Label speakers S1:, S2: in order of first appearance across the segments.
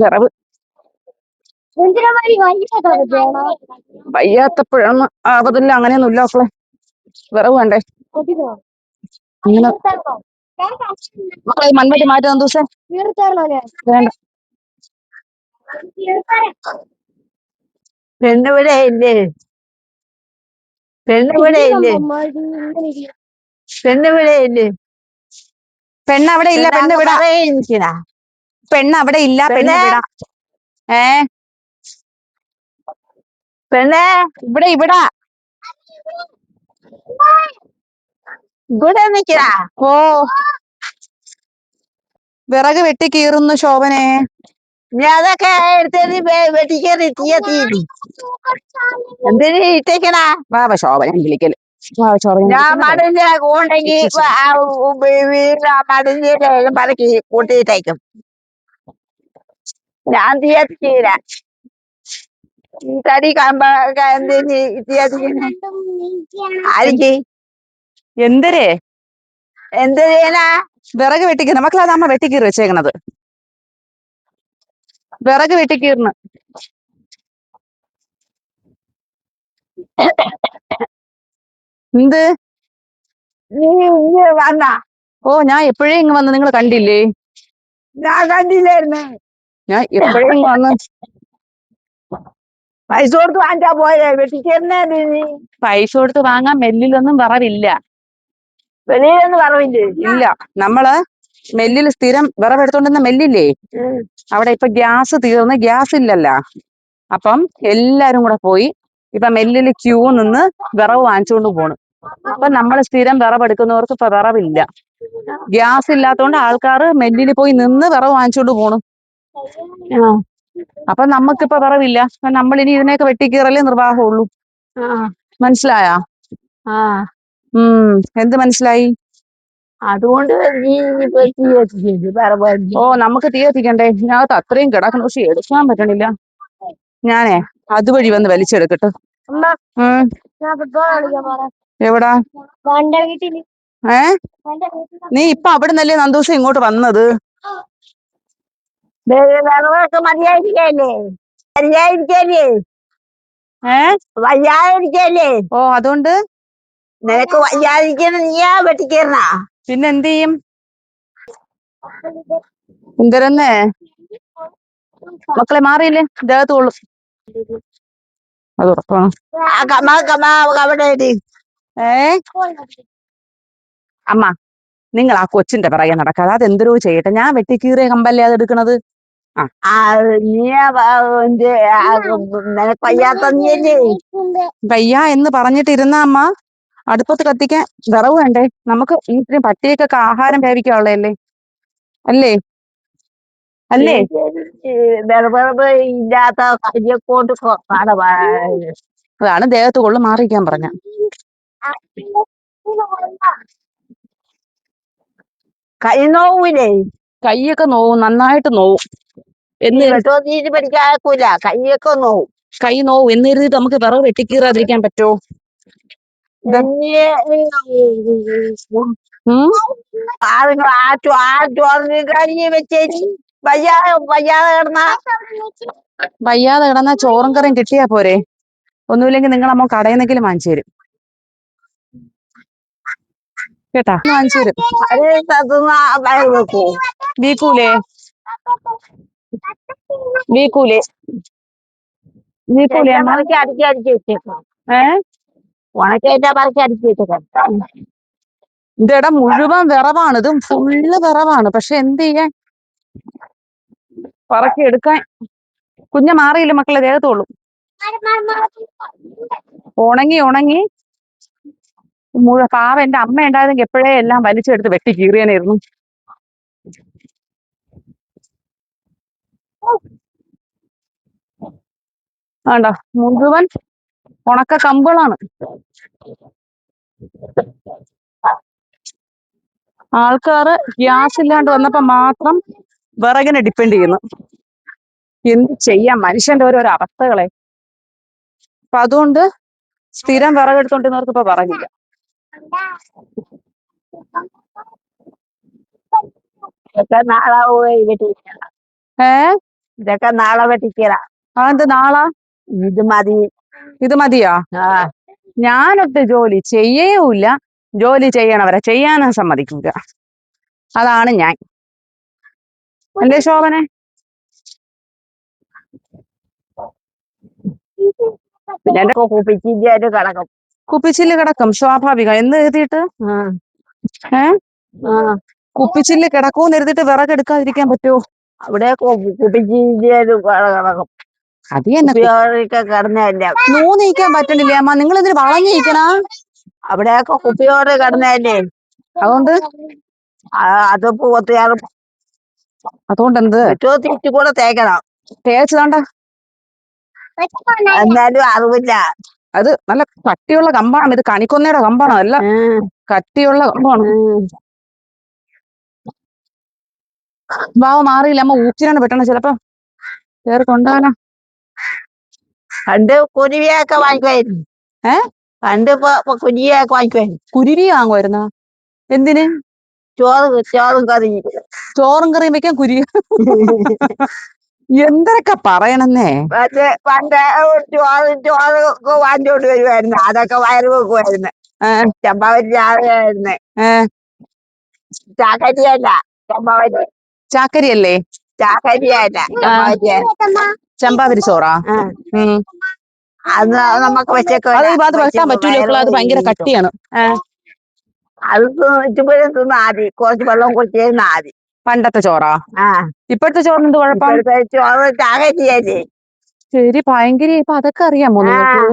S1: വിറവ് വയ്യാത്തപ്പോഴാണ് ആവതില്ല, അങ്ങനെയൊന്നുമില്ല മക്കളെ. വിറവ് വേണ്ടേ? അങ്ങനെ മക്കളെ മൺവെട്ടി മാറ്റാൻ ദിവസം വേണ്ട. പെണ്ണുവിടെ ഇല്ലേ? പെണ്ണുവിടെ ഇല്ലേ? പെണ്ണുവിടെ ഇല്ലേ? പെണ്ണ് അവിടെ ഇല്ല. പെണ്ണ് വിടാ. പെണ്ണ് അവിടെ ഇല്ല. പെണ്ണ് വിടാ. പെണ്ണേ ഇവിടെ ഇവിടെ ഇവിടെ നിക്കടാ. ഓ, വിറക് വെട്ടി കീറുന്നു ശോഭനെ. ഞാൻ അതൊക്കെ എടുത്ത് വെട്ടിക്കേറി തീയത്തി എന്തിനു ഇട്ടേക്കണ? വാവ ശോഭന വിളിക്കല്. ഞാൻ മടിഞ്ഞ ഉണ്ടെങ്കിൽ മടിഞ്ഞ പറക്കി കൂട്ടിയിട്ടേക്കും. ഞാൻ തീയത്തില്ല. തടി ആർക്ക് എന്തരേ എന്ത് ചെയ്യാനാ? വിറക് വെട്ടിക്കീറ മക്കളെ. അത് അമ്മ വെട്ടിക്കീറി വെച്ചേക്കണത്. വിറക് വെട്ടിക്കീറിന്. എന്ത് വന്ന? ഓ, ഞാൻ എപ്പോഴേ ഇങ്ങ് വന്ന്. നിങ്ങൾ കണ്ടില്ലേ? ഞാൻ കണ്ടില്ലായിരുന്നു. ഞാൻ എപ്പോഴേ ഇങ്ങ് വന്ന്. പൈസ കൊടുത്ത് വാങ്ങിച്ചാ പോയേ? വെട്ടിക്കീറിനെ പൈസ കൊടുത്ത് വാങ്ങാൻ മെല്ലിലൊന്നും വിറവില്ല. വെളിയിലൊന്നും വിറവില്ലേ? ഇല്ല. നമ്മള് മെല്ലിൽ സ്ഥിരം വിറവെടുത്തോണ്ടിരുന്ന മെല്ലില്ലേ, അവിടെ ഇപ്പൊ ഗ്യാസ് തീർന്ന് ഗ്യാസ് ഇല്ലല്ലോ. അപ്പം എല്ലാരും കൂടെ പോയി ഇപ്പൊ മെല്ലില് ക്യൂ നിന്ന് വിറവ് വാങ്ങിച്ചുകൊണ്ട് പോണു. അപ്പൊ നമ്മൾ സ്ഥിരം വിറവെടുക്കുന്നവർക്ക് ഇപ്പൊ വിറവില്ല. ഗ്യാസ് ഇല്ലാത്തോണ്ട് ആൾക്കാർ മെല്ലില് പോയി നിന്ന് വിറവ് വാങ്ങിച്ചോണ്ട് പോണു. അപ്പൊ നമുക്കിപ്പൊ വിറവില്ല. നമ്മളിനി ഇതിനെയൊക്കെ വെട്ടിക്കീറലേ നിർവാഹമുള്ളൂ. മനസ്സിലായാ? എന്ത് മനസ്സിലായി? അതുകൊണ്ട് ഓ, നമുക്ക് തീ കത്തിക്കണ്ടേ? ഇതിനകത്ത് അത്രയും കിടക്കണം. പക്ഷെ എടുക്കാൻ പറ്റണില്ല. ഞാനേ അതുവഴി വന്ന് വലിച്ചെടുക്കട്ടെ. എവിടാ? നീ ഇപ്പൊ അവിടെ നിന്നല്ലേ നന്ദൂസം ഇങ്ങോട്ട് വന്നത്? മതിയായിരിക്കല്ലേ? വയ്യാതിരിക്കല്ലേ? ഓ, അതുകൊണ്ട് നിനക്ക് വയ്യാതിരിക്കണ നീയാ വെട്ടിക്കേറണ. പിന്നെ എന്ത് ചെയ്യും? എന്തരന്നേ മക്കളെ മാറിയില്ലേ? ദേഹത്ത് കൊള്ളും. അത് ഉറപ്പാണ്. അമ്മ, നിങ്ങൾ ആ കൊച്ചിന്റെ പിറകെ നടക്കാതെ അതെന്തരോ ചെയ്യട്ടെ. ഞാൻ വെട്ടിക്കീറിയ കമ്പല്ലേ അത് എടുക്കണത്. വയ്യ എന്ന് പറഞ്ഞിട്ടിരുന്ന അമ്മ അടുപ്പത്ത് കത്തിക്കാൻ വിറവ് വേണ്ടേ? നമുക്ക് ഈ പട്ടിയൊക്കെ ആഹാരം വേവിക്കാനുള്ളതല്ലേ? അല്ലേ? അല്ലേ? അതാണ് ദേഹത്ത് കൊള്ളു. മാറിയിക്കാൻ പറഞ്ഞ. കൈ നോവൂലേ? കൈയൊക്കെ നോവും, നന്നായിട്ട് നോവും. പഠിക്കാക്കൂല. കൈയൊക്കെ നോവും. കൈ നോവും എന്ന് കരുതിട്ട് നമുക്ക് വിറവ് വെട്ടിക്കീറാതിരിക്കാൻ പറ്റുമോ? വയ്യാതെ കിടന്നാ ചോറും കറിയും കിട്ടിയാ പോരെ? ഒന്നുമില്ലെങ്കിൽ നിങ്ങളമ്മ കടയിന്നെങ്കിലും വാങ്ങിച്ചു തരും. കേട്ടാ? വാങ്ങിച്ചു തരും. വീക്കൂലേ? വീക്കൂലേ? വീക്കൂലേ? ഇതെടാ മുഴുവൻ വിറവാണ്. ഇതും ഫുള്ള് വിറവാണ്. പക്ഷെ എന്ത് ചെയ്യാൻ? പറക്കി എടുക്കാൻ കുഞ്ഞ മാറിയില്ല മക്കളെ. ദേഹത്തോളൂ. ഉണങ്ങി ഉണങ്ങി പാവ. എന്റെ അമ്മ ഉണ്ടായതെങ്കിൽ എപ്പോഴേ എല്ലാം വലിച്ചെടുത്ത് വെട്ടി കീറിയനായിരുന്നു. ആണ്ടാ മുഴുവൻ ഉണക്ക കമ്പുകളാണ്. ആൾക്കാര് ഗ്യാസ് ഇല്ലാണ്ട് വന്നപ്പോ മാത്രം വിറകിനെ ഡിപ്പെൻഡ് ചെയ്യുന്നു. എന്ത് ചെയ്യാം? മനുഷ്യന്റെ ഓരോരോ അവസ്ഥകളെ. അപ്പൊ അതുകൊണ്ട് സ്ഥിരം വിറകെടുത്തോണ്ടിരുന്നവർക്ക് ഇപ്പൊ വിറകില്ല. ഇതൊക്കെ നാളെ വെട്ടിക്കലാ. അതെന്ത് നാളാ? ഇത് മതി. ഇത് മതിയോ? ഞാനൊട്ട് ജോലി ചെയ്യേയില്ല. ജോലി ചെയ്യണവരെ ചെയ്യാനും സമ്മതിക്കില്ല. അതാണ് ഞാൻ. അല്ലേ ശോഭനെ? പിന്നെ കിടക്കും. കുപ്പിച്ചില്ല് കിടക്കും, സ്വാഭാവികം. എന്ന് എഴുതിയിട്ട് കുപ്പിച്ചില്ല് കിടക്കൂന്ന് എഴുതിയിട്ട് വിറകെടുക്കാതിരിക്കാൻ പറ്റുമോ? അവിടെ കുപ്പിച്ചില്ല് കിടക്കും. അത് തന്നെ കിടന്നല്ല നൂന്നിക്കാൻ പറ്റണില്ലേ അമ്മ? നിങ്ങൾ ഇതിന് വളഞ്ഞിരിക്കണ? അവിടെയൊക്കെ കുപ്പിയോട് കിടന്നല്ലേ, അതുകൊണ്ട് അത് പോത്തിയാറും. അതുകൊണ്ട് എന്ത് തിരിച്ചു കൂടെ തേക്കണം. തേച്ചതാണ്ട എന്നാലും അറിവില്ല. അത് നല്ല കട്ടിയുള്ള കമ്പാണ്. ഇത് കണിക്കൊന്നയുടെ കമ്പാണോ? അല്ല, കട്ടിയുള്ള കമ്പാണ്. വാവ് മാറിയില്ല അമ്മ. ഊച്ചിനാണ് പെട്ടെന്ന് ചിലപ്പോ കേറി കൊണ്ടാലോ. പണ്ട് കുരുവിയൊക്കെ വാങ്ങിക്കുമായിരുന്നു. പണ്ട് കുരുവിയൊക്കെ വാങ്ങിക്കുമായിരുന്നു. കുരുവി വാങ്ങുമായിരുന്നോ? എന്തിന്? ചോറും കറിയും. ചോറും കറിയും വെക്കാൻ കുരുവി? എന്തൊക്കെ പറയണെന്നേ. പണ്ട് ചോറ് വാങ്ങിച്ചോണ്ട് വരുമായിരുന്നു. അതൊക്കെ വയറ് വെക്കുമായിരുന്നു. ചമ്പാവരി ചാകയായിരുന്നു. ചാക്കരിയല്ല, ചമ്പാവരി. ചാക്കരിയല്ലേ? ചാക്കരിയല്ല, ചമ്പാവരി ചോറാ. അത് നമുക്ക് വെച്ചേക്കോ. അത് വെക്കാൻ പറ്റൂല, അത് ഭയങ്കര കട്ടിയാണ്. അത് ഇച്ചുമ്പോഴും തിന്നാ മതി. കുറച്ച് വെള്ളം കുടിച്ചിരുന്നാ മതി. പണ്ടത്തെ ചോറാ? ഇപ്പോഴത്തെ ചോറിന് എന്ത് കുഴപ്പം? ചോറ് ചാകരിയല്ലേ? ശരി, ഭയങ്കര. ഇപ്പൊ അതൊക്കെ അറിയാമോ നിങ്ങൾക്ക്?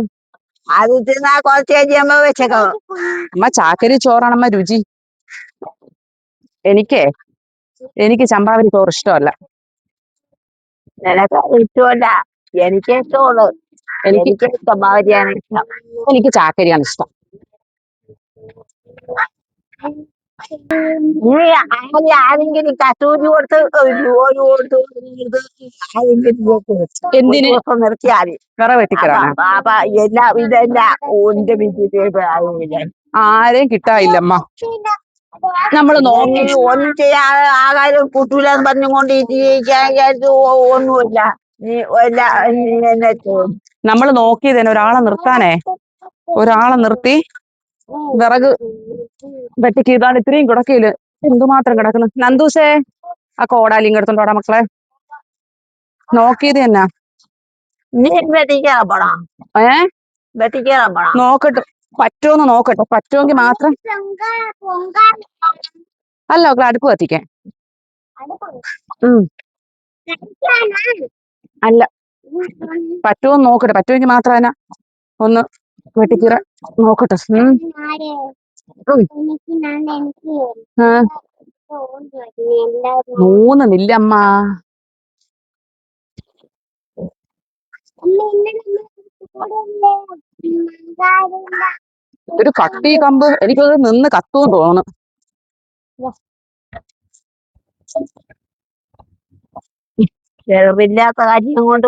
S1: അത് തിന്നാ കുറച്ച് കഴിയുമ്പോ വെച്ചേക്കോ. അമ്മ ചാക്കരി ചോറാണമ്മ രുചി. എനിക്ക് ചമ്പാവരി ചോറ് ഇഷ്ടമല്ല. നിനക്ക് ഇഷ്ടമല്ല, എനിക്ക് ഇഷ്ടമുള്ളു. എനിക്ക് ചമ്പാവരിയാണ് ഇഷ്ടം. എനിക്ക് ചാക്കരിയാണ് ഇഷ്ടം. നീ ആരെങ്കിലും കസൂരി കൊടുത്ത് ജോലി കൊടുത്ത് എന്തിന് നിർത്തിയാൽ വിറ വെട്ടിക്കളാണ്. അപ്പൊ എല്ലാം ഇതെല്ലാം ഓന്റെ വീട്ടിൽ ആരെയും കിട്ടായില്ലമ്മ. നമ്മള് നോക്കി ഒന്നും ചെയ്യാൻ ആകാരം കൂട്ടൂലെന്ന് പറഞ്ഞുകൊണ്ട് ഒന്നുമില്ല. നമ്മള് നോക്കിയതന്നെ ഒരാളെ നിർത്താനേ. ഒരാളെ നിർത്തി വിറക് വെട്ടിക്ക്. ഇതാണ് ഇത്രയും കിടക്കയില് എന്തുമാത്രം കിടക്കുന്നു. നന്ദൂസേ, ആ കോടാലിയും എടുത്തോണ്ടോടാ മക്കളെ. നോക്കിയത് തന്നെ. നോക്കട്ടെ, പറ്റുമെന്ന് നോക്കട്ടെ. പറ്റുമെങ്കിൽ മാത്രം. അല്ല മക്കളെ, അടുപ്പ് കത്തിക്കാൻ. അല്ല, പറ്റുമെന്ന് നോക്കട്ടെ. പറ്റുമെങ്കിൽ മാത്രം തന്നെ ഒന്ന് വെട്ടിക്കീറ നോക്കട്ടെ. മൂന്നില്ലമ്മ. ഒരു കട്ടി കമ്പ്. എനിക്കത് നിന്ന് കത്തുമെന്ന് തോന്നുന്നു. വിറവില്ലാത്ത കാര്യം കൊണ്ട്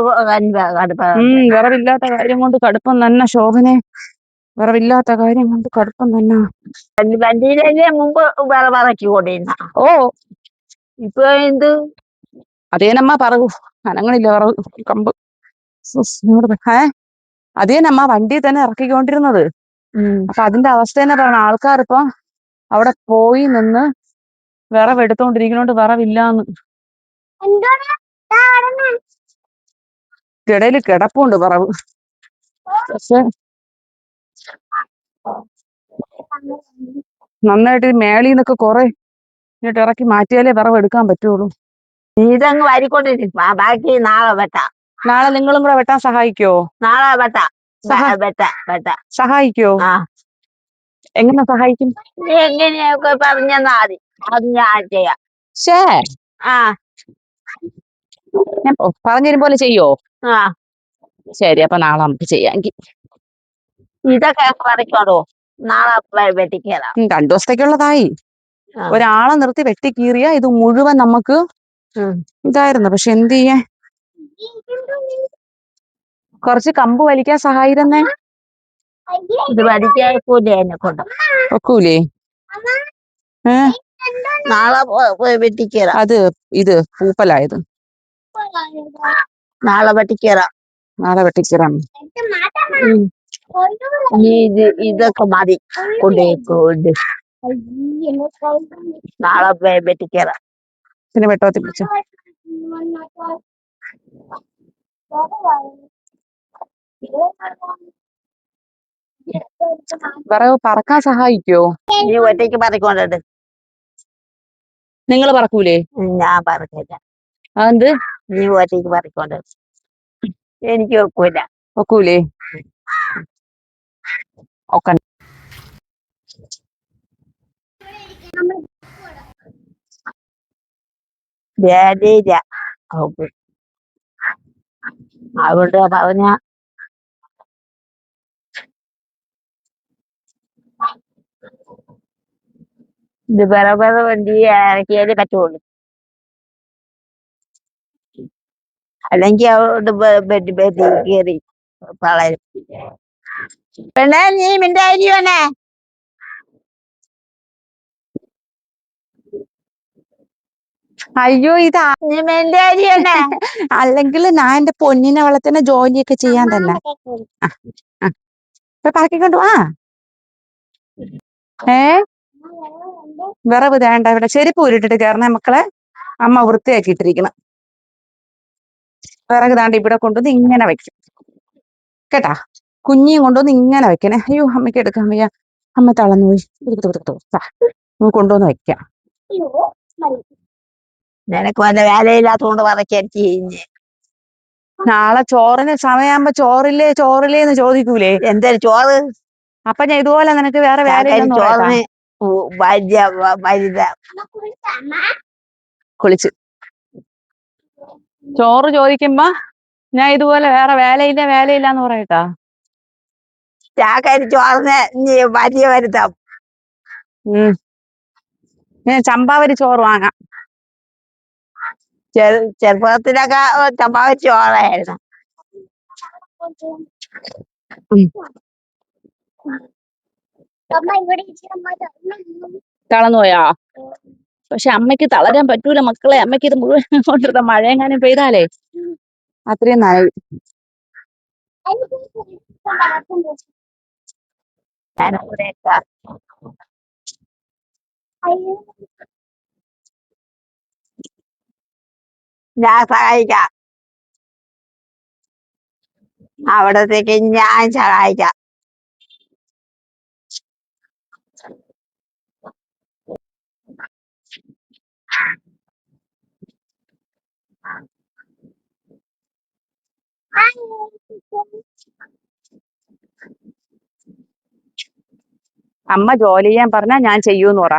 S1: വിറവില്ലാത്ത കാര്യം കൊണ്ട് കടുപ്പം തന്നെ ശോഭനെ. വിറവില്ലാത്ത കാര്യം കൊണ്ട് കടുപ്പം തന്നെ. വണ്ടിയിലെ മുമ്പ് വിറവിറക്കിക്കൊണ്ടിരുന്ന. ഓ, ഇപ്പൊ എന്ത്? അതേനമ്മ പറകൂ. അനങ്ങളില്ല വിറവ് കമ്പ്. അതേനമ്മ വണ്ടി തന്നെ ഇറക്കിക്കൊണ്ടിരുന്നത്. അപ്പൊ അതിന്റെ അവസ്ഥ തന്നെ പറയണം. ആൾക്കാരിപ്പോ അവിടെ പോയി നിന്ന് വിറവെടുത്തോണ്ടിരിക്കുന്നോണ്ട് വിറവില്ലാന്ന്. ഇടയില് കിടപ്പുണ്ട് വിറവ്. പക്ഷെ നന്നായിട്ട് മേളീന്നൊക്കെ കുറെ ഇങ്ങോട്ട് ഇറക്കി മാറ്റിയാലേ വിറവ് എടുക്കാൻ പറ്റുള്ളൂ. ഇതങ്ങ് വാരിക്കൊണ്ടിരിക്കും. ബാക്കി നാളെ വെട്ടാം. നാളെ നിങ്ങളും കൂടെ വെട്ടാൻ സഹായിക്കോ? നാളെ വെട്ടാം. സഹായിക്കോ? എങ്ങനെ സഹായിക്കും? എങ്ങനെയൊക്കെ പറഞ്ഞാ മതി. അത് ഞാൻ ചെയ്യാം. പറഞ്ഞു പോലെ ചെയ്യോ? ശരി, അപ്പൊ നാളെ നമുക്ക് ചെയ്യാമെങ്കിൽ. ഇതൊക്കെ പറിക്കോടോ. നാളെ വെട്ടിക്കലാം. 2 ദിവസത്തേക്കുള്ളതായി. ഒരാളെ നിർത്തി വെട്ടിക്കീറിയ ഇത് മുഴുവൻ നമുക്ക് ഇതായിരുന്നു. പക്ഷെ എന്ത് ചെയ്യാൻ? കുറച്ച് കമ്പ് വലിക്കാൻ സഹായിരന്നേ. ഇത് വലിക്കാൻ ഒക്കൂലേ? നാളെ വെട്ടിക്കല. അത് ഇത് പൂപ്പലായത്. നാളെ വെട്ടിക്കയറാം. നാളെ വെട്ടിക്കയറാം. ഇതൊക്കെ മതി കൊണ്ട് നാളെ വെട്ടിക്കയറാം. പിന്നെ വെട്ടോത്തി പിടിച്ചു വിറക് പറക്കാൻ സഹായിക്കോ? നീ ഒറ്റയ്ക്ക് പറക്കൊണ്ടത്. നിങ്ങൾ പറക്കൂലേ? ഞാൻ പറക്കില്ല. അതെന്ത്? നീ ഒറ്റയ്ക്ക് പറക്കൊണ്ടത്. എനിക്ക് ഒക്കൂല. ഒക്കൂലേ? ഒക്കെ അതുകൊണ്ട് പറഞ്ഞ ഇത് വേറെ വണ്ടി ഇറക്കിയാലേ പറ്റുള്ളൂ. അല്ലെങ്കിൽ അവിടെ കയറി വളരും. പെണ്ണേ നീ മിണ്ടായിരിക്കുവനെ. അയ്യോ ഇതാ അല്ലെങ്കിൽ ഞാൻ എന്റെ പൊന്നിനെ വളർത്തുന്ന ജോലിയൊക്കെ ചെയ്യാൻ തന്നെ. പറക്കിക്കൊണ്ടു ആ. വിറവ് വേണ്ട. ഇവിടെ ചെരുപ്പ് ഊരിട്ടിട്ട് കയറണേ മക്കളെ. അമ്മ വൃത്തിയാക്കിയിട്ടിരിക്കണം. വിറക് താണ്ട് ഇവിടെ കൊണ്ടുവന്ന് ഇങ്ങനെ വെക്കും കേട്ടാ. കുഞ്ഞിയും കൊണ്ടുവന്ന് ഇങ്ങനെ വെക്കണേ. അയ്യോ അമ്മയ്ക്ക് എടുക്കാൻ വയ്യ. അമ്മ തളർന്നു പോയി. കൊണ്ടുവന്ന് വെക്കാം. നിനക്ക് വല്ല വേലയില്ലാത്തോണ്ട് പറക്കടിച്ച് കഴിഞ്ഞ്. നാളെ ചോറിന് സമയമാകുമ്പോ ചോറില്ലേന്ന് ചോദിക്കൂലേ? എന്തൊരു ചോറ്? അപ്പൊ ഞാൻ ഇതുപോലെ നിനക്ക് വേറെ വേലയില്ലെന്ന് ചോറിന് കുളിച്ച് ചോറ് ചോദിക്കുമ്പോ ഞാൻ ഇതുപോലെ വേറെ വേലയില്ലാന്ന് പറയട്ടാ. ചാക്കരി ചോറിന് വലിയ വരുത്താം. ചമ്പാവരി ചോറ് വാങ്ങാം. ചെറുപ്പത്തിലൊക്കെ ചമ്പാവരി ചോറായിരുന്നു. തളർന്നുപോയാ? പക്ഷെ അമ്മയ്ക്ക് തളരാൻ പറ്റൂല മക്കളെ. അമ്മയ്ക്ക് ഇത് മുഴുവൻ കൊണ്ടിരുന്ന മഴയെങ്ങാനും പെയ്താലേ അത്രയും നനയും. ഞാൻ സഹായിക്കാം. അവിടത്തേക്ക് ഞാൻ സഹായിക്കാം. അമ്മ ജോലി ചെയ്യാൻ പറഞ്ഞാ ഞാൻ ചെയ്യൂന്ന് പറ.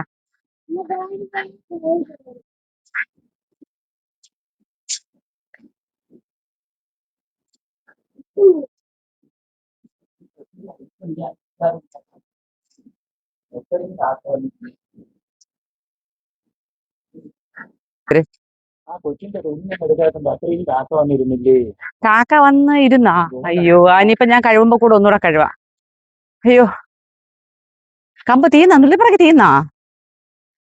S1: കാക്ക വന്ന് ഇരുന്നാ? അയ്യോ ഇനിയിപ്പൊ ഞാൻ കഴിവുമ്പോ കൂടെ ഒന്നുകൂടെ കഴിവാ. അയ്യോ കമ്പ് തീർന്നാ? നുള്ളിപ്പറക്കി തീർന്നാ?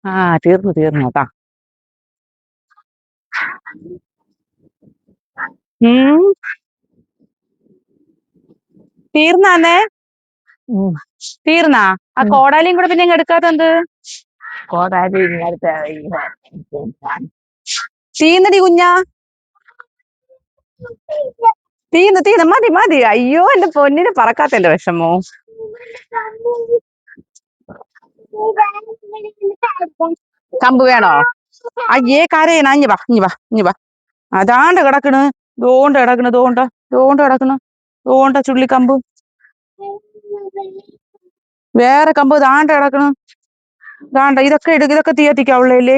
S1: ആ തീർന്നു കേട്ടാ. തീർന്നാന്നേ? തീർന്നാ? ആ കോടാലിയും കൂടെ പിന്നെ എടുക്കാത്തത്? കോടാലി തീർന്നടി കുഞ്ഞാ. തീർന്ന് മതി. അയ്യോ എന്റെ പൊന്നിന് പറക്കാത്തന്റെ വിഷമോ. കമ്പ് വേണോ? അയ്യേ കരയണ. ഇഞ്ഞി വാ. അതാണ്ട് കിടക്കണ്. ദോണ്ട ചുള്ളിക്കമ്പ്. വേറെ കമ്പ് ദാണ്ട കിടക്കണ്. ഇതൊക്കെ തീ കത്തിക്കാവുള്ളല്ലേ.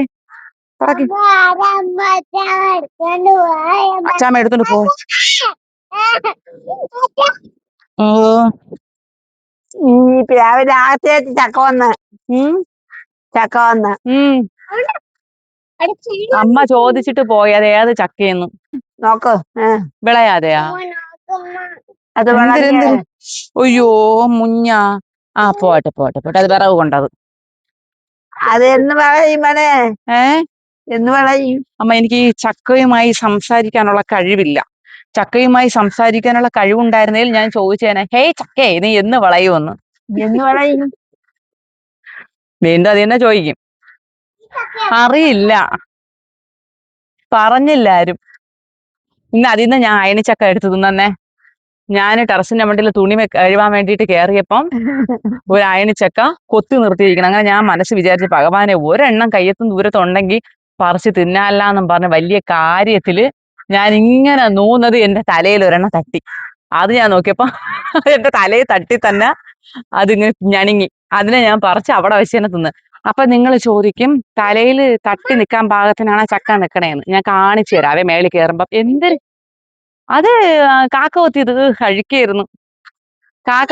S1: അച്ചാമ്മ എടുത്തോണ്ട് പോ. രാവിലെ ആദ്യമായിട്ട് ചക്ക വന്ന് അമ്മ ചോദിച്ചിട്ട് പോയത് ഏത് ചക്കയെന്ന് നോക്ക്. വിളയാതെയാ? അയ്യോ മുഞ്ഞ. ആ പോട്ടെ അത് വിറവ് കൊണ്ടത്. അത് എന്ന് പറയും. എന്ന് പറയും. അമ്മ, എനിക്ക് ഈ ചക്കയുമായി സംസാരിക്കാനുള്ള കഴിവില്ല. ചക്കയുമായി സംസാരിക്കാനുള്ള കഴിവുണ്ടായിരുന്നെങ്കിൽ ഞാൻ ചോദിച്ചേനെ, ഹേയ് ചക്കേ, നീ എന്ന് വളയുമെന്ന്. എന്ന് വളയും? വീണ്ടും അത് തന്നെ ചോദിക്കും. അറിയില്ല, പറഞ്ഞില്ല ആരും. ഇന്ന് അതിൽ നിന്ന് ഞാൻ അയണിച്ചക്ക എടുത്തു തിന്നെ. ഞാൻ ടെറസിന്റെ മണ്ടിൽ തുണി കഴുകാൻ വേണ്ടിയിട്ട് കയറിയപ്പം ഒരു അയണിച്ചക്ക കൊത്തി നിർത്തിയിരിക്കണം. അങ്ങനെ ഞാൻ മനസ്സ് വിചാരിച്ചു, ഭഗവാനെ, ഒരെണ്ണം കയ്യെത്തും ദൂരത്തുണ്ടെങ്കിൽ പറിച്ച് തിന്നാലാന്നും പറഞ്ഞ് വലിയ കാര്യത്തില് ഞാൻ ഇങ്ങനെ നൂന്നത് എന്റെ തലയിൽ ഒരെണ്ണം തട്ടി. അത് ഞാൻ നോക്കിയപ്പോ എന്റെ തലയിൽ തട്ടി തന്നെ അതിങ്ങനെ ഞണുങ്ങി. അതിനെ ഞാൻ പറിച്ച് അവിടെ വെച്ച് തന്നെ തിന്ന്. അപ്പൊ നിങ്ങൾ ചോദിക്കും, തലയിൽ തട്ടി നിൽക്കാൻ പാകത്തിനാണ് ചക്ക നിക്കണേന്ന്. ഞാൻ കാണിച്ചു തരാം. അവ മേളിൽ കയറുമ്പം എന്ത്, അത് കാക്ക കൊത്തിയത് കഴിക്കായിരുന്നു. കാക്ക,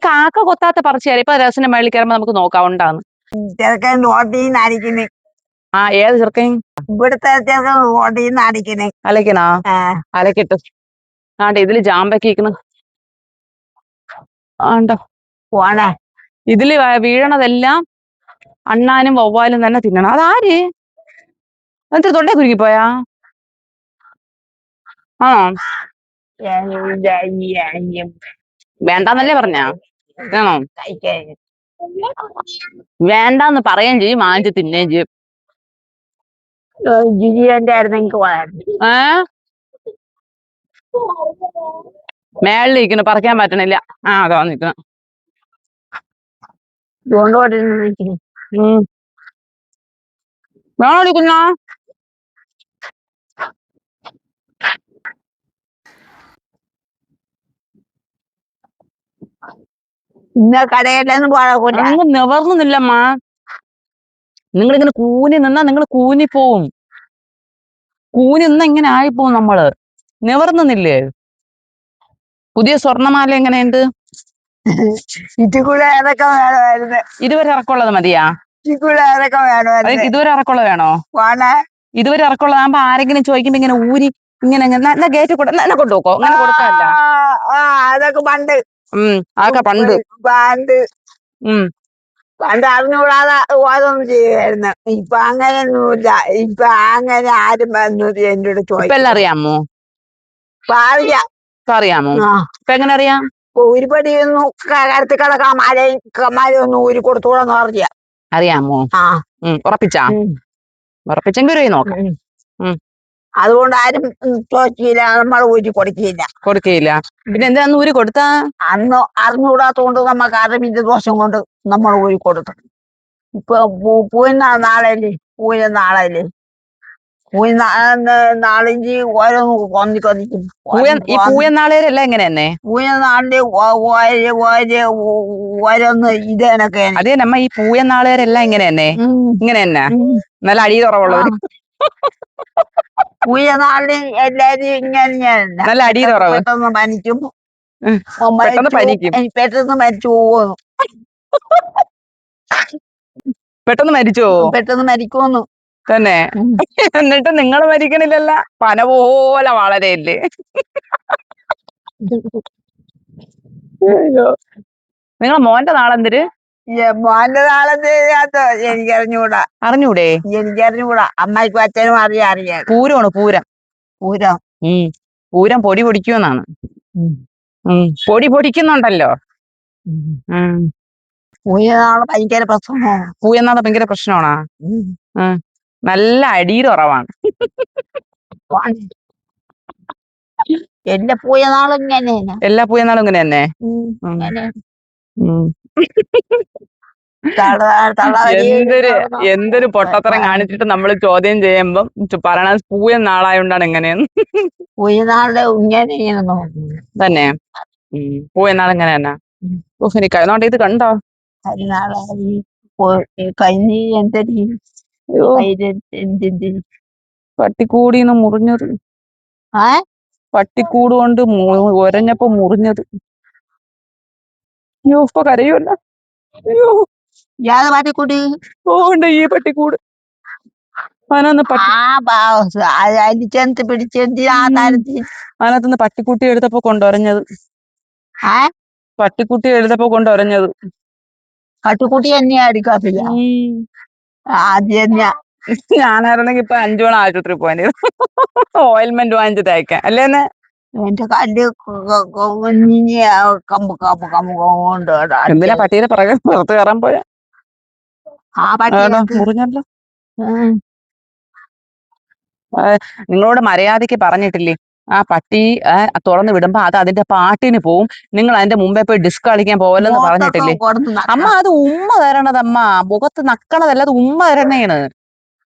S1: കാക്ക കൊത്താത്ത പറിച്ചാൽ ഇപ്പൊ രസത്തിന്റെ മേളിൽ കയറുമ്പോ നമുക്ക് നോക്കാം ഉണ്ടാന്ന്. ചെറുക്കൻ റോട്ടീന്ന് അടിക്കുന്നേ. ആ, ഏത് ചെറുക്കൻ? ഇവിടുത്തെ ചെറുക്കൻ റോട്ടീന്ന് അടിക്കുന്നേ. അലക്കണോ? അലക്കിട്ട് ആണ്ടെ ഇതില് ജാമ്പക്കിക്കുന്നു. ആണ്ടോ പോണേ. ഇതില് വീഴണതെല്ലാം അണ്ണാനും വവ്വാലും തന്നെ തിന്നണം. അതാര്? എന്നിട്ട് തൊണ്ടേ കുരുങ്ങിപ്പോയാ? ആണോ? വേണ്ടാന്നല്ലേ പറഞ്ഞ? ആണോ? വേണ്ടാന്ന് പറയുകയും ചെയ്യും, വാങ്ങിച്ച് തിന്നുകയും ചെയ്യും. മേളിലിരിക്കുന്നു, പറിക്കാൻ പറ്റണില്ല. ആ, അതാ നിൽക്കുന്നു. വേണോ കുഞ്ഞ? ഇന്ന കടയിലൊന്നും പോകൂല. അങ്ങ് നിവർന്നില്ലമ്മ. നിങ്ങളിങ്ങനെ കൂനി നിന്നാ നിങ്ങൾ കൂനിപ്പോവും. കൂനി നിന്നാ ഇങ്ങനെ ആയിപ്പോവും. നമ്മള് നിവർന്നില്ലേ? പുതിയ സ്വർണ്ണമാല എങ്ങനെയുണ്ട്? ഇതുകൂടെ അതൊക്കെ വേണമായിരുന്നു. ഇതുവരെ ഇറക്കമുള്ളത് മതിയാ? ഇതുകൂടെ അതൊക്കെ വേണമായിരുന്നു. ഇതുവരെ ഇറക്കമുള്ളത് വേണോ? ഇതുവരെ ഇറക്കമുള്ളതാകുമ്പോ ആരെങ്കിലും ചോദിക്കുമ്പോ ഇങ്ങനെ ഊരി ഇങ്ങനെ ഗേറ്റ് കൂടെ കൊണ്ടുപോക്കോ. അങ്ങനെ കൊടുക്കാല്ല. അതൊക്കെ പണ്ട്. അതൊക്കെ പണ്ട്. പണ്ട് അറിഞ്ഞുകൂടാതെ ഓരോന്നും ചെയ്യുമായിരുന്നു. ഇപ്പൊ അങ്ങനെയൊന്നുമില്ല. ഇപ്പൊ അങ്ങനെ ആരും വന്നു എന്റെ അടുത്ത് ചോദിക്കും. ഇപ്പൊ എല്ലാം അറിയാമോ? അറിയാമോ? ഇപ്പൊ എങ്ങനെ അറിയാം? ഊരിപ്പടിയൊന്നും കടത്തി കിടക്കാൻ മഴയൊന്നും ഊരി കൊടുത്തുകൂടെന്ന് അറിയാം. അറിയാമോ? ഉറപ്പിച്ചാ? ഉറപ്പിച്ചെങ്കിൽ ഒരു നോക്കാം. അതുകൊണ്ട് ആരും ചോദിക്കില്ല, നമ്മൾ ഊരി കൊടുക്കില്ല. പിന്നെ എന്താന്ന് ഊരി കൊടുത്താ? അന്ന് അറിഞ്ഞുകൂടാത്തോണ്ട് നമുക്ക് അറിവിന്റെ ദോഷം കൊണ്ട് നമ്മൾ ഊരി കൊടുത്തു. ഇപ്പൊ നാളല്ലേ നാളെഞ്ചി ഓരോന്ന് കൊന്നിക്കും. ഈ പൂയനാളേരല്ല എങ്ങനെ തന്നെ? പൂയനാളിന്റെ ഓരോന്ന് ഇതേനൊക്കെ. അതേ നമ്മ ഈ പൂയനാളേരെല്ലാം ഇങ്ങനെ തന്നെ, ഇങ്ങനെ തന്നെ നല്ല അടി തുറവുള്ളവര്. പൂയനാളിന് എല്ലാരും ഇങ്ങനെ നല്ല അടി തുറവ്. പെട്ടെന്ന് പനിക്കും. പെട്ടെന്ന് മരിച്ചു പോവുന്നു. പെട്ടെന്ന് മരിച്ചോ? പെട്ടെന്ന് മരിക്കുമെന്ന് തന്നെ. എന്നിട്ട് നിങ്ങൾ മരിക്കണില്ലല്ല, പന പോലെ വളരെയല്ലേ. നിങ്ങളെ മോന്റെ നാളെന്തിര്? മോന്റെ നാളെന്ത് എനിക്ക് അറിഞ്ഞൂടാ. അറിഞ്ഞൂടെ? എനിക്ക് അറിഞ്ഞൂടാ. അമ്മയ്ക്കും അച്ഛനും അറിയാം. പൂരമാണ് പൂരം. പൂരം പൊടി പൊടിക്കുമെന്നാണ്. പൊടി പൊടിക്കുന്നുണ്ടല്ലോ. പൂയനാള് ഭയങ്കര പ്രശ്നമാണ്. പൂയനാള് ഭയങ്കര പ്രശ്നമാണോ? നല്ല അടിയുടെ ഉറവാണ്. എല്ലാ പൂയനാളും ഇങ്ങനെ തന്നെ. എന്തൊരു പൊട്ടത്തരം കാണിച്ചിട്ട് നമ്മൾ ചോദ്യം ചെയ്യുമ്പം പറയണ പൂയനാളായോണ്ടാണ് എങ്ങനെയെന്ന്. പൂയനാളുടെ ഇങ്ങനെ തന്നെ. പൂയനാൾ ഇങ്ങനെ തന്നെ. കഴിഞ്ഞോണ്ട് ഇത് കണ്ടോ? പട്ടിക്കൂടിന്ന് മുറിഞ്ഞത്. പട്ടിക്കൂട് കൊണ്ട് ഒരഞ്ഞപ്പോ മുറിഞ്ഞത്. ഇപ്പൊ കരയുമല്ല. പട്ടിക്കൂട് ഉണ്ട്, ഈ പട്ടിക്കൂട്. അതിനകത്തുനിന്ന് പട്ടിക്കുട്ടി എടുത്തപ്പോ കൊണ്ടൊരഞ്ഞത്. പട്ടിക്കുട്ടി എടുത്തപ്പോ കൊണ്ടൊരഞ്ഞത്. പട്ടിക്കുട്ടി തന്നെയാ എടുക്കാത്തില്ല. ആദ്യം ഞാനായിരുന്നെങ്കിൽ ഇപ്പൊ 5 തവണ ആശുപത്രി പോകാൻ ഓയിൽമെന്റ് വാങ്ങിച്ച് തേക്കാൻ അല്ലേന്ന്.
S2: എന്റെ കല്ല് കുഞ്ഞിഞ്ഞ് കമ്പ് കമ്പ് കമ്പ് കൊണ്ട്
S1: എന്തിനാ പട്ടിയുടെ പുറകെ പുറത്ത് കയറാൻ പോയ
S2: ആ പട്ടി
S1: മുറിഞ്ഞല്ലോ. നിങ്ങളോട് മര്യാദയ്ക്ക് പറഞ്ഞിട്ടില്ലേ ആ പട്ടി തുറന്നു വിടുമ്പോ അത് അതിന്റെ പാട്ടിന് പോവും, നിങ്ങൾ അതിന്റെ മുമ്പേ പോയി ഡിസ്ക് കളിക്കാൻ പോവല്ലെന്ന് പറഞ്ഞിട്ടില്ലേ. അമ്മ അത് ഉമ്മ തരണതമ്മ, മുഖത്ത് നക്കണതല്ല, അത് ഉമ്മ തരണേണ്.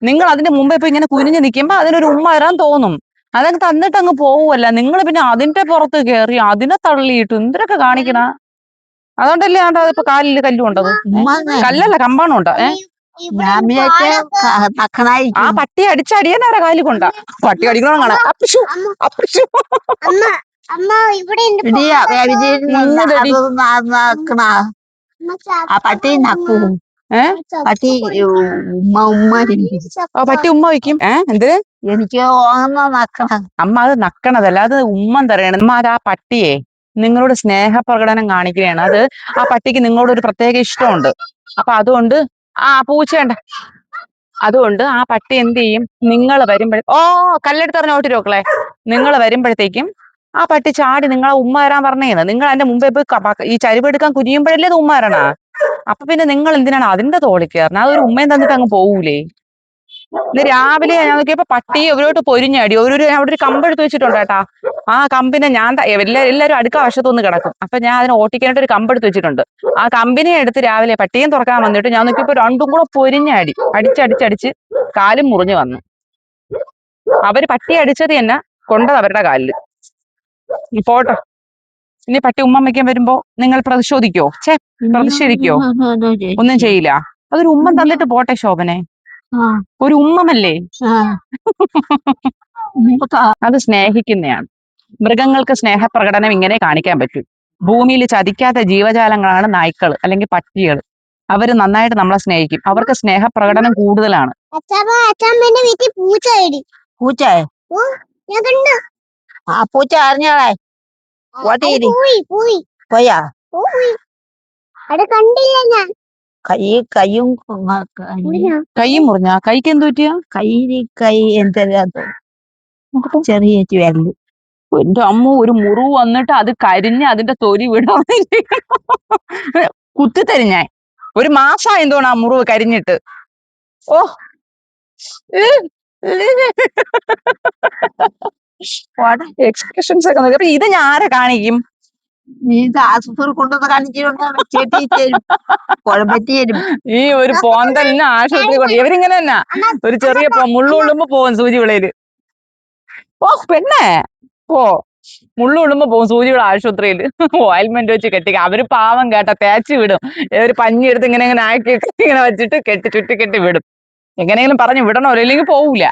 S1: നിങ്ങൾ അതിന്റെ മുമ്പേ പോയി ഇങ്ങനെ കുനിഞ്ഞു നിൽക്കുമ്പോ അതിനൊരു ഉമ്മ തരാൻ തോന്നും, അതങ്ങ് തന്നിട്ട് അങ്ങ് പോവുമല്ല. നിങ്ങൾ പിന്നെ അതിന്റെ പുറത്ത് കയറി അതിനെ തള്ളിയിട്ട് എന്തിനൊക്കെ കാണിക്കണ. അതുകൊണ്ടല്ലേ ആണ്ട് അതിപ്പോ കാലിൽ കല്ലുകൊണ്ടത്. കല്ലല്ല കമ്പാണുണ്ടോ. ആ പട്ടി അടിച്ചടിയനാരാ കാലിൽ കൊണ്ട. പട്ടി അടിക്കണം കാണാൻ.
S2: ആ പട്ടി നക്കൂ. പട്ടി
S1: പട്ടി ഉമ്മ വയ്ക്കും. എന്ത്
S2: എനിക്ക്
S1: അമ്മ അത് നക്കണതല്ല, അത് ഉമ്മൻ തറയണം. അമ്മ അത് ആ പട്ടിയെ നിങ്ങളോട് സ്നേഹപ്രകടനം കാണിക്കുകയാണ്. അത് ആ പട്ടിക്ക് നിങ്ങളോട് ഒരു പ്രത്യേക ഇഷ്ടമുണ്ട്. അപ്പൊ അതുകൊണ്ട് പൂച്ചേണ്ട അതുകൊണ്ട് ആ പട്ടി എന്ത് ചെയ്യും, നിങ്ങൾ വരുമ്പോഴേ കല്ലെടുത്തറിഞ്ഞ ഓട്ടി നോക്കളെ. നിങ്ങൾ വരുമ്പോഴത്തേക്കും ആ പട്ടി ചാടി നിങ്ങളെ ഉമ്മ തരാൻ പറഞ്ഞേന്ന്. നിങ്ങൾ അതിന്റെ മുമ്പേ പോയി ഈ ചരിവെടുക്കാൻ കുനിയുമ്പോഴല്ലേ അത് ഉമ്മ തരണ. അപ്പൊ പിന്നെ നിങ്ങൾ എന്തിനാണ് അതിന്റെ തോളിൽ കയറണം. അതൊരു ഉമ്മയും തന്നിട്ട് അങ്ങ് പോവൂലേ. ഇന്ന് രാവിലെ ഞാൻ നോക്കിയപ്പോ പട്ടി ഇവരോട്ട് പൊരിഞ്ഞടി. അവിടെ ഒരു കമ്പെടുത്ത് വെച്ചിട്ടുണ്ട് കേട്ടാ. ആ കമ്പിനെ ഞാൻ എല്ലാവരും അടുക്ക വശത്തൊന്ന് കിടക്കും. അപ്പൊ ഞാൻ അതിനെ ഓട്ടിക്കാനായിട്ട് ഒരു കമ്പെടുത്ത് വെച്ചിട്ടുണ്ട്. ആ കമ്പിനെ എടുത്ത് രാവിലെ പട്ടിയും തുറക്കാൻ വന്നിട്ട് ഞാൻ നോക്കിയപ്പോ രണ്ടും കൂടെ പൊരിഞ്ഞടി. അടിച്ചടിച്ചടിച്ച് കാലും മുറിഞ്ഞു വന്നു. അവര് പട്ടി അടിച്ചത് തന്നെ കൊണ്ടത് അവരുടെ കാലില്. പോട്ടോ, ഇനി പട്ടി ഉമ്മ വയ്ക്കാൻ വരുമ്പോ നിങ്ങൾ പ്രതിഷേധിക്കോ? പ്രതിഷേധിക്കോ? ഒന്നും ചെയ്യില്ല. അതൊരു ഉമ്മൻ തന്നിട്ട് പോട്ടെ ശോഭനെ. ഒരു ഉമ്മമല്ലേ. അത് സ്നേഹിക്കുന്നതാണ്. മൃഗങ്ങൾക്ക് സ്നേഹപ്രകടനം ഇങ്ങനെ കാണിക്കാൻ പറ്റും. ഭൂമിയിൽ ചതിക്കാത്ത ജീവജാലങ്ങളാണ് നായ്ക്കൾ അല്ലെങ്കിൽ പട്ടികൾ. അവര് നന്നായിട്ട് നമ്മളെ സ്നേഹിക്കും. അവർക്ക് സ്നേഹപ്രകടനം കൂടുതലാണ്.
S2: പൂച്ച അറിഞ്ഞോളെ പോയാ കയ്യും
S1: മുറിഞ്ഞ. കൈക്ക് എന്ത് പറ്റിയ?
S2: കൈ എന്തെല്ലാം ചെറിയ വിരല്.
S1: എന്റെ അമ്മ, ഒരു മുറിവ് വന്നിട്ട് അത് കരിഞ്ഞ് അതിന്റെ തൊലി വിടാൻ കുത്തിത്തരിഞ്ഞാൻ 1 മാസമായി എന്തോണ് ആ മുറിവ് കരിഞ്ഞിട്ട്. എക്സ്പ്രഷൻസ് ഒക്കെ നോക്കി. അപ്പൊ ഇത് ഞാൻ ആരെ കാണിക്കും?
S2: നീ ആശുപത്രി കൊണ്ടുവന്ന് കാണിച്ചിട്ടുണ്ടോ?
S1: ഈ ഒരു പോന്തലിന് ആശുപത്രി കൊണ്ട് ഇവരിങ്ങനെ തന്നെ. ഒരു ചെറിയ മുള്ളുള്ളുമ്പോ പോകും സൂചി വിളയില്. പെണ്ണേ മുള്ളുള്ളുമ്പോ പോകും സൂചിയുടെ ആശുപത്രിയിൽ. ഓയിൽമെന്റ് വെച്ച് കെട്ടി. അവര് പാവം കേട്ട തേച്ച് വിടും. ഒരു പഞ്ഞി എടുത്ത് ഇങ്ങനെ ഇങ്ങനെ ആക്കി ഇങ്ങനെ വെച്ചിട്ട് ചുറ്റി വിടും. എങ്ങനെയെങ്കിലും പറഞ്ഞു വിടണമല്ലോ, ഇല്ലെങ്കിൽ പോവൂല.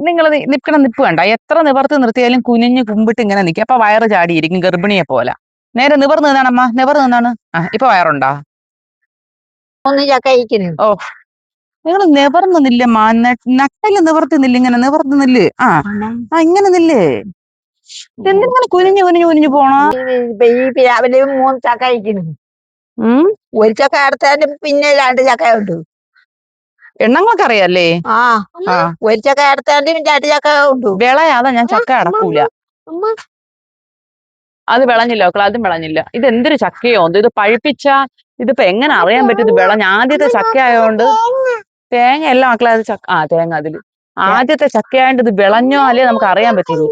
S1: നിങ്ങൾ നിൽക്കണ നിപ്പ് കണ്ട. എത്ര നിവർത്തി നിർത്തിയാലും കുനിഞ്ഞ് കുമ്പിട്ട് ഇങ്ങനെ നിൽക്കും. അപ്പൊ വയറ് ചാടിയിരിക്കും ഗർഭിണിയെ പോലെ. നേരെ നിവർന്ന് നിന്നാണമ്മ, നിവർന്ന് നിന്നാണ്. ഇപ്പൊ വയറുണ്ടോ? നിങ്ങൾ നിവർന്ന് നില്ലമ്മ. നട്ടല് നിവർത്തുന്നില്ല. ഇങ്ങനെ നിവർന്ന് നില്ല്. ഇങ്ങനെ നില്ലേ. എന്തിങ്ങനെ കുനിഞ്ഞു പോണോ?
S2: രാവിലെ 3 ചക്ക കഴിക്കുന്നു. ഒരു ചക്ക അടുത്താലും പിന്നെ 2 ചക്ക ഉണ്ട്.
S1: എണ്ണങ്ങളൊക്കെ അറിയാല്ലേ?
S2: ഒരു ചക്ക അടുത്താലും 2 ചക്ക ഉണ്ട്.
S1: വിളയാതാ, ഞാൻ ചക്ക അടക്കൂല. അത് വിളഞ്ഞില്ല മക്കളെ, അതും വിളഞ്ഞില്ല. ഇത് എന്തൊരു ചക്കയോ ഇത് പഴുപ്പിച്ച. ഇതിപ്പോ എങ്ങനെ അറിയാൻ പറ്റും ഇത് വിളഞ്ഞ? ആദ്യത്തെ ചക്ക ആയതുകൊണ്ട്. തേങ്ങ എല്ലാം മക്കളെ, അത് തേങ്ങ അതില് ആദ്യത്തെ ചക്കയായോണ്ട് ഇത് വിളഞ്ഞോ അല്ലേ നമുക്ക് അറിയാൻ പറ്റുള്ളൂ.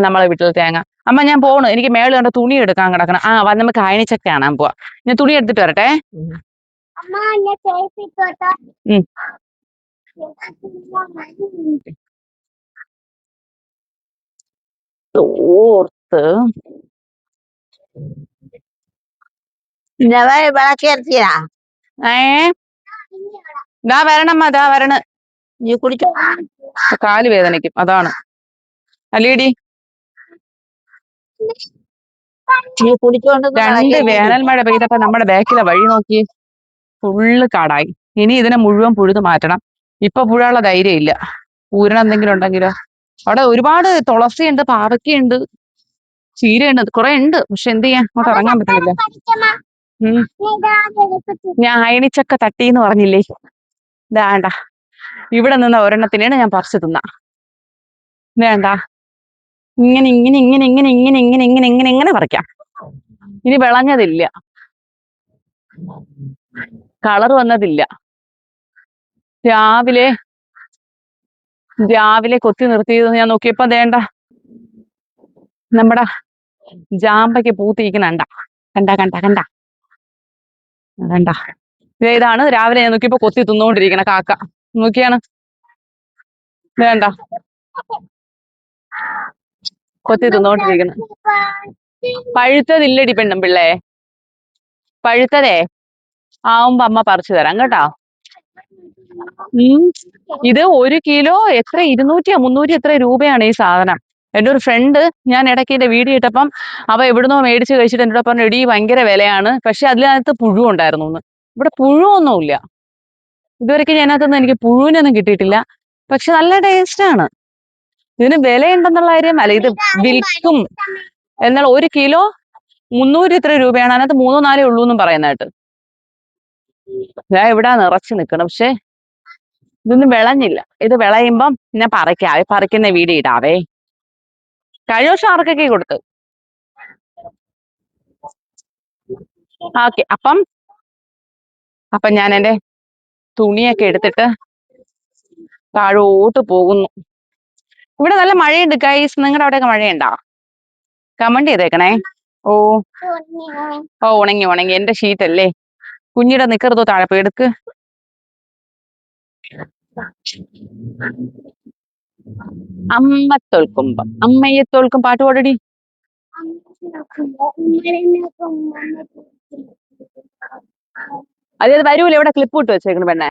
S1: നമ്മളെ വീട്ടിൽ തേങ്ങ. അമ്മ ഞാൻ പോണു, എനിക്ക് മേളിൽ കണ്ട തുണി എടുക്കാൻ കിടക്കണം. നമുക്ക് അയണിച്ചക്ക കാണാൻ പോവാ. ഞാൻ തുണി എടുത്തിട്ട് വരട്ടെ. ഓർത്ത് ദാ വരണമ്മ, ദാ വരണ്.
S2: നീ കുടിച്ചോ?
S1: കാല് വേദനിക്കും, അതാണ്. അല്ലേടി, 2 വേനൽ മഴ പെയ്തപ്പോ നമ്മുടെ ബാക്കിലെ വഴി നോക്കി ഫുള്ള് കാടായി. ഇനി ഇതിനെ മുഴുവൻ പുഴുതു മാറ്റണം. ഇപ്പൊ പുഴാനുള്ള ധൈര്യം ഇല്ല. പൂരണം എന്തെങ്കിലും ഉണ്ടെങ്കിലോ. അവിടെ ഒരുപാട് തുളസിയുണ്ട്, പാവയ്ക്കുണ്ട്, ചീരയുണ്ട്, കുറെ ഉണ്ട്. പക്ഷെ എന്ത് ചെയ്യാൻ, അങ്ങോട്ട് ഇറങ്ങാൻ പറ്റുന്നില്ല. ഉം ഞാൻ അയണിച്ചക്ക തട്ടിന്ന് പറഞ്ഞില്ലേ, വേണ്ട ഇവിടെ നിന്ന് ഒരെണ്ണത്തിനാണ് ഞാൻ പറിച്ചു തിന്ന. വേണ്ട, ഇങ്ങനെ ഇങ്ങനെ ഇങ്ങനെ ഇങ്ങനെ ഇങ്ങനെ ഇങ്ങനെ ഇങ്ങനെ ഇങ്ങനെ ഇങ്ങനെ പറിക്കാം. ഇനി വിളഞ്ഞതില്ല, കളർ വന്നതില്ല. രാവിലെ കൊത്തി നിർത്തിയത് ഞാൻ നോക്കിയപ്പോ വേണ്ട, നമ്മുടെ ജാമ്പയ്ക്ക് പൂത്തിരിക്കുന്നുണ്ട. കണ്ട കണ്ട കണ്ട കണ്ട, ഇതാണ് രാവിലെ ഞാൻ നോക്കിയപ്പോ കൊത്തി തിന്നോണ്ടിരിക്കണ കാക്ക. നോക്കിയാണ്, വേണ്ട, കൊത്തി തിന്നോണ്ടിരിക്കണം. പഴുത്തതില്ലടി പെണ്ണും പിള്ളേ, പഴുത്തതേ ആവുമ്പോ അമ്മ പറിച്ചു തരാം കേട്ടോ. ഇത് 1 കിലോ എത്ര 200 300 എത്ര രൂപയാണ് ഈ സാധനം. എൻ്റെ ഒരു ഫ്രണ്ട്, ഞാൻ ഇടയ്ക്ക് എന്റെ വീഡിയോ ഇട്ടപ്പം അവ എവിടുന്നോ മേടിച്ച് കഴിച്ചിട്ട് എന്നോട് പറഞ്ഞു, എടീ ഭയങ്കര വിലയാണ്, പക്ഷെ അതിനകത്ത് പുഴു ഉണ്ടായിരുന്നു എന്ന്. ഇവിടെ പുഴുവൊന്നുമില്ല, ഇതുവരെയ്ക്കും അതിനകത്തൊന്നും എനിക്ക് പുഴുവിനൊന്നും കിട്ടിയിട്ടില്ല. പക്ഷെ നല്ല ടേസ്റ്റ് ആണ്. ഇതിന് വിലയുണ്ടെന്നുള്ള കാര്യം അല്ല, ഇത് വിൽക്കും എന്നാൽ 1 കിലോ 300 എത്ര രൂപയാണ്. അതിനകത്ത് 3 4 ഉള്ളൂ എന്നും പറയുന്നതായിട്ട്. ഞാൻ ഇവിടെ നിറച്ച് നിൽക്കണം, പക്ഷെ ഇതൊന്നും വിളഞ്ഞില്ല. ഇത് വിളയുമ്പം ഞാൻ പറിക്കുന്ന വീഡിയോ ഇടാവേ. കഴിഞ്ഞ വർഷം ആർക്കൊക്കെ കൊടുത്ത്. ഓക്കെ, അപ്പം ഞാൻ എൻ്റെ തുണിയൊക്കെ എടുത്തിട്ട് താഴോട്ട് പോകുന്നു. ഇവിടെ നല്ല മഴയുണ്ട് ഗൈസ്. നിങ്ങളുടെ അവിടെയൊക്കെ മഴയുണ്ടോ? കമന്റ് ചെയ്തേക്കണേ. ഓ ഉണങ്ങി ഉണങ്ങി. എന്റെ ഷീറ്റ് അല്ലേ, കുഞ്ഞിടെ നിക്കറുതോ താഴെ പോയി എടുക്ക്. അമ്മ തോൽക്കുമ്പം അമ്മയെ തോൽക്കും പാട്ട് പാടടി. അത് വരൂല, ഇവിടെ ക്ലിപ്പ് ഇട്ട് വെച്ചേക്കണ് പെണ്ണെ.